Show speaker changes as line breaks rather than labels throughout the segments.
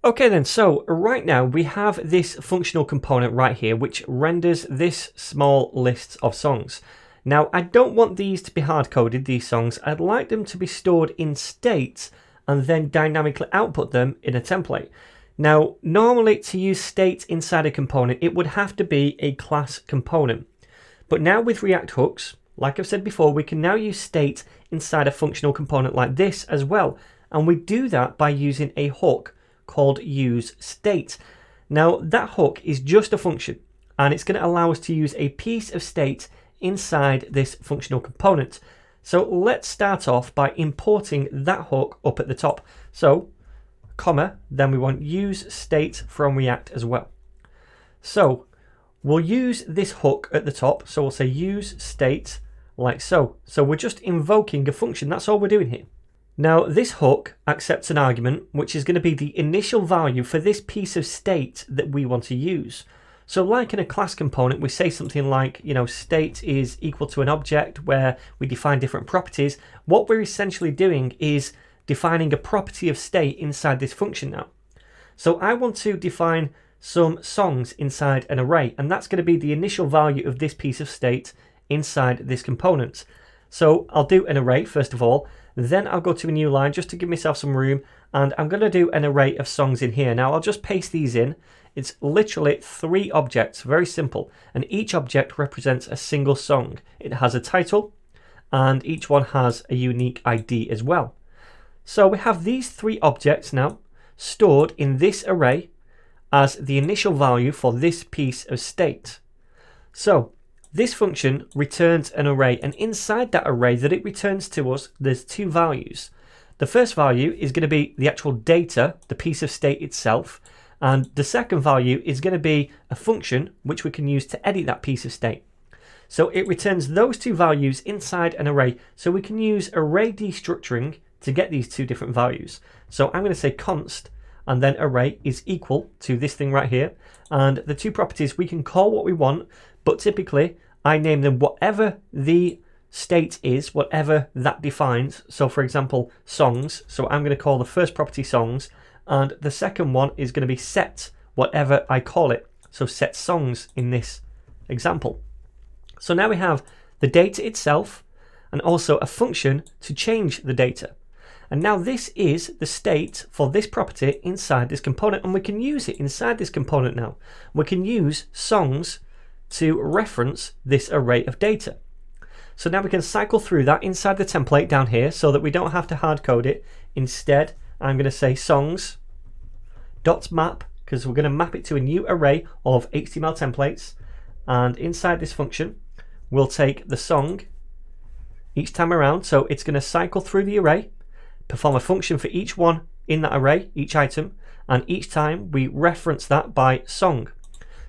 Okay then, so right now we have this functional component right here which renders this small list of songs. Now I don't want these to be hard-coded, these songs. I'd like them to be stored in state and then dynamically output them in a template. Now normally to use state inside a component it would have to be a class component. But now with React hooks, like I've said before, we can now use state inside a functional component like this as well. And we do that by using a hook called UseState. Now that hook is just a function and it's going to allow us to use a piece of state inside this functional component. So let's start off by importing that hook up at the top. So comma, then we want UseState from React as well. So we'll use this hook at the top. So we'll say UseState like so. So we're just invoking a function. That's all we're doing here. Now this hook accepts an argument which is going to be the initial value for this piece of state that we want to use. So like in a class component we say something like, state is equal to an object where we define different properties. What we're essentially doing is defining a property of state inside this function now. So I want to define some songs inside an array, and that's going to be the initial value of this piece of state inside this component. So I'll do an array first of all. Then I'll go to a new line just to give myself some room, and I'm going to do an array of songs in here. Now I'll just paste these in. It's literally 3 objects, very simple, and each object represents a single song. It has a title and each one has a unique ID as well. So we have these 3 objects now stored in this array as the initial value for this piece of state. So this function returns an array, and inside that array that it returns to us, there's 2 values. The first value is going to be the actual data, the piece of state itself, and the second value is going to be a function which we can use to edit that piece of state. So it returns those 2 values inside an array, so we can use array destructuring to get these 2 different values. So I'm going to say const, and then array is equal to this thing right here, and the 2 properties we can call what we want, but typically I name them whatever the state is, whatever that defines. So for example, songs. So I'm going to call the first property songs, and the second one is going to be set, whatever I call it. So set songs in this example. So now we have the data itself and also a function to change the data. And now this is the state for this property inside this component, and we can use it inside this component now. We can use songs to reference this array of data. So now we can cycle through that inside the template down here so that we don't have to hard code it. Instead, I'm going to say songs dot map, because we're going to map it to a new array of HTML templates, and inside this function we'll take the song each time around. So it's going to cycle through the array, perform a function for each one in that array, each item, and each time we reference that by song.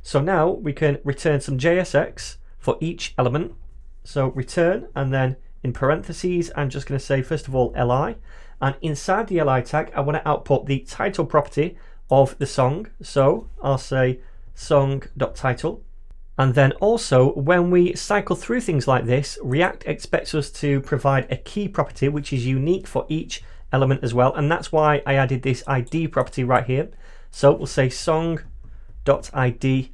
So now we can return some JSX for each element. So return, and then in parentheses I'm just going to say first of all li, and inside the li tag I want to output the title property of the song. So I'll say song.title. And then also when we cycle through things like this, React expects us to provide a key property which is unique for each element as well, and that's why I added this ID property right here. So we'll say song.id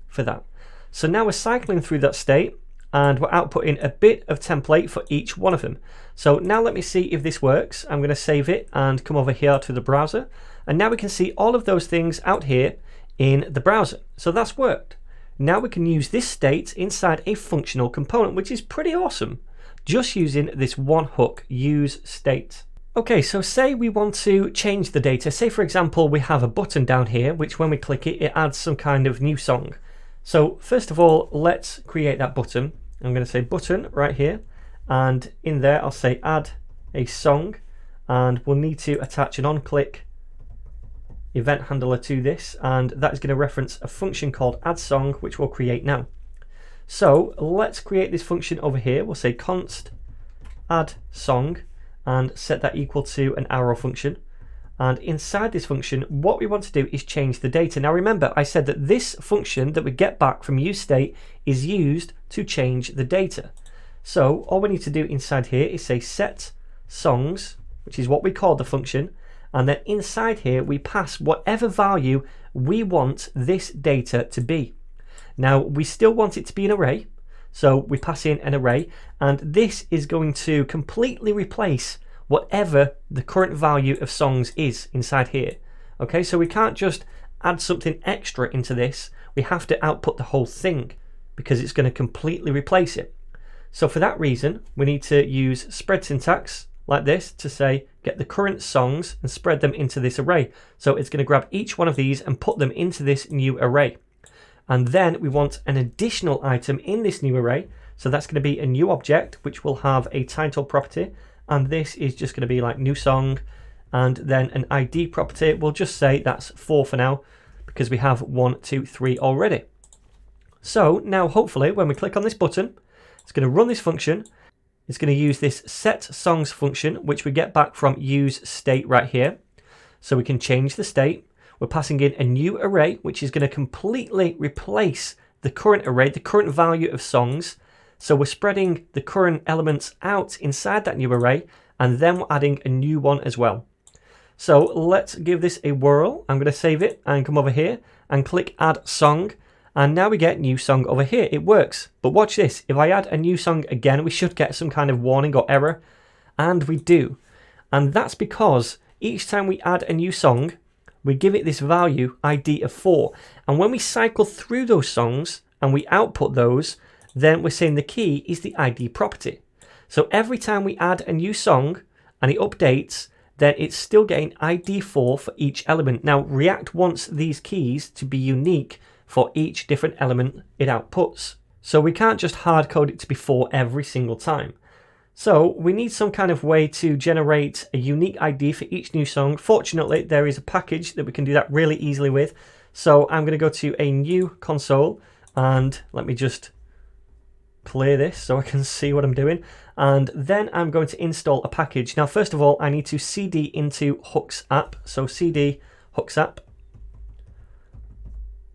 for that. So now we're cycling through that state and we're outputting a bit of template for each one of them. So now let me see if this works. I'm going to save it and come over here to the browser, and now we can see all of those things out here in the browser. So that's worked. Now we can use this state inside a functional component, which is pretty awesome, just using this one hook, UseState. Okay, so say we want to change the data. Say for example we have a button down here which when we click it, it adds some kind of new song. So first of all, let's create that button. I'm going to say button right here, and in there I'll say add a song, and we'll need to attach an on-click event handler to this, and that is going to reference a function called add song which we'll create now. So let's create this function over here. We'll say const add song and set that equal to an arrow function, and inside this function what we want to do is change the data. Now remember, I said that this function that we get back from UseState is used to change the data. So all we need to do inside here is say set songs, which is what we call the function, and then inside here we pass whatever value we want this data to be. Now we still want it to be an array, so we pass in an array, and this is going to completely replace whatever the current value of songs is inside here. Okay, so we can't just add something extra into this, we have to output the whole thing because it's going to completely replace it. So for that reason we need to use spread syntax like this to say get the current songs and spread them into this array. So it's going to grab each one of these and put them into this new array. And then we want an additional item in this new array, so that's going to be a new object which will have a title property, and this is just going to be like new song, and then an ID property. We'll just say that's 4 for now because we have 1, 2, 3 already. So now hopefully when we click on this button, it's going to run this function. It's going to use this set songs function which we get back from UseState right here, so we can change the state. We're passing in a new array which is going to completely replace the current array, the current value of songs. So we're spreading the current elements out inside that new array, and then we're adding a new one as well. So let's give this a whirl. I'm going to save it and come over here and click add song, and now we get new song over here. It works, but watch this. If I add a new song again, we should get some kind of warning or error, and we do. And that's because each time we add a new song, we give it this value ID of 4, and when we cycle through those songs and we output those, then we're saying the key is the ID property. So every time we add a new song and it updates, then it's still getting ID 4 for each element. Now React wants these keys to be unique for each different element it outputs, so we can't just hard code it to be 4 every single time. So we need some kind of way to generate a unique ID for each new song. Fortunately, there is a package that we can do that really easily with. So I'm going to go to a new console, and let me just clear this so I can see what I'm doing. And then I'm going to install a package. Now, first of all, I need to cd into Hooks app. So cd Hooks app.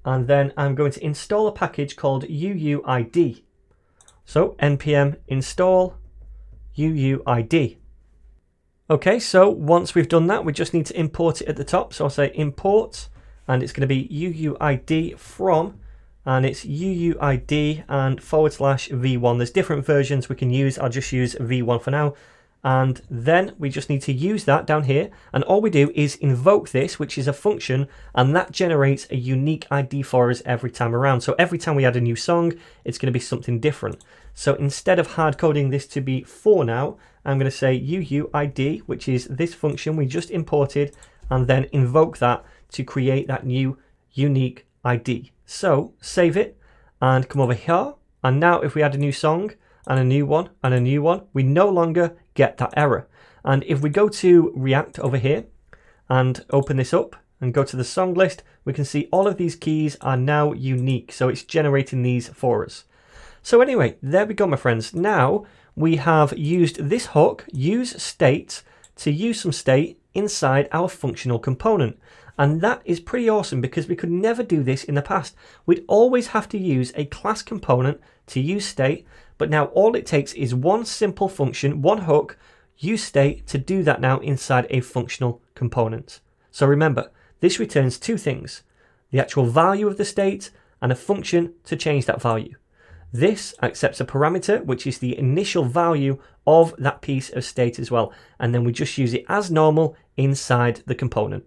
And then I'm going to install a package called UUID. So npm install UUID. Okay, so once we've done that, we just need to import it at the top. So I'll say import, and it's going to be UUID from, and it's UUID and /v1. There's different versions we can use. I'll just use v1 for now. And then we just need to use that down here. And all we do is invoke this, which is a function, and that generates a unique ID for us every time around. So every time we add a new song, it's going to be something different. So instead of hard coding this to be 4 now, I'm going to say UUID, which is this function we just imported, and then invoke that to create that new unique ID. So save it and come over here. And now if we add a new song and a new one and a new one, we no longer get that error. And if we go to React over here and open this up and go to the song list, we can see all of these keys are now unique. So it's generating these for us. So anyway, there we go, my friends. Now we have used this hook, UseState, to use some state inside our functional component. And that is pretty awesome because we could never do this in the past. We'd always have to use a class component to use state, but now all it takes is one simple function, one hook, UseState, to do that now inside a functional component. So remember, this returns 2 things, the actual value of the state and a function to change that value. This accepts a parameter, which is the initial value of that piece of state as well, and then we just use it as normal inside the component.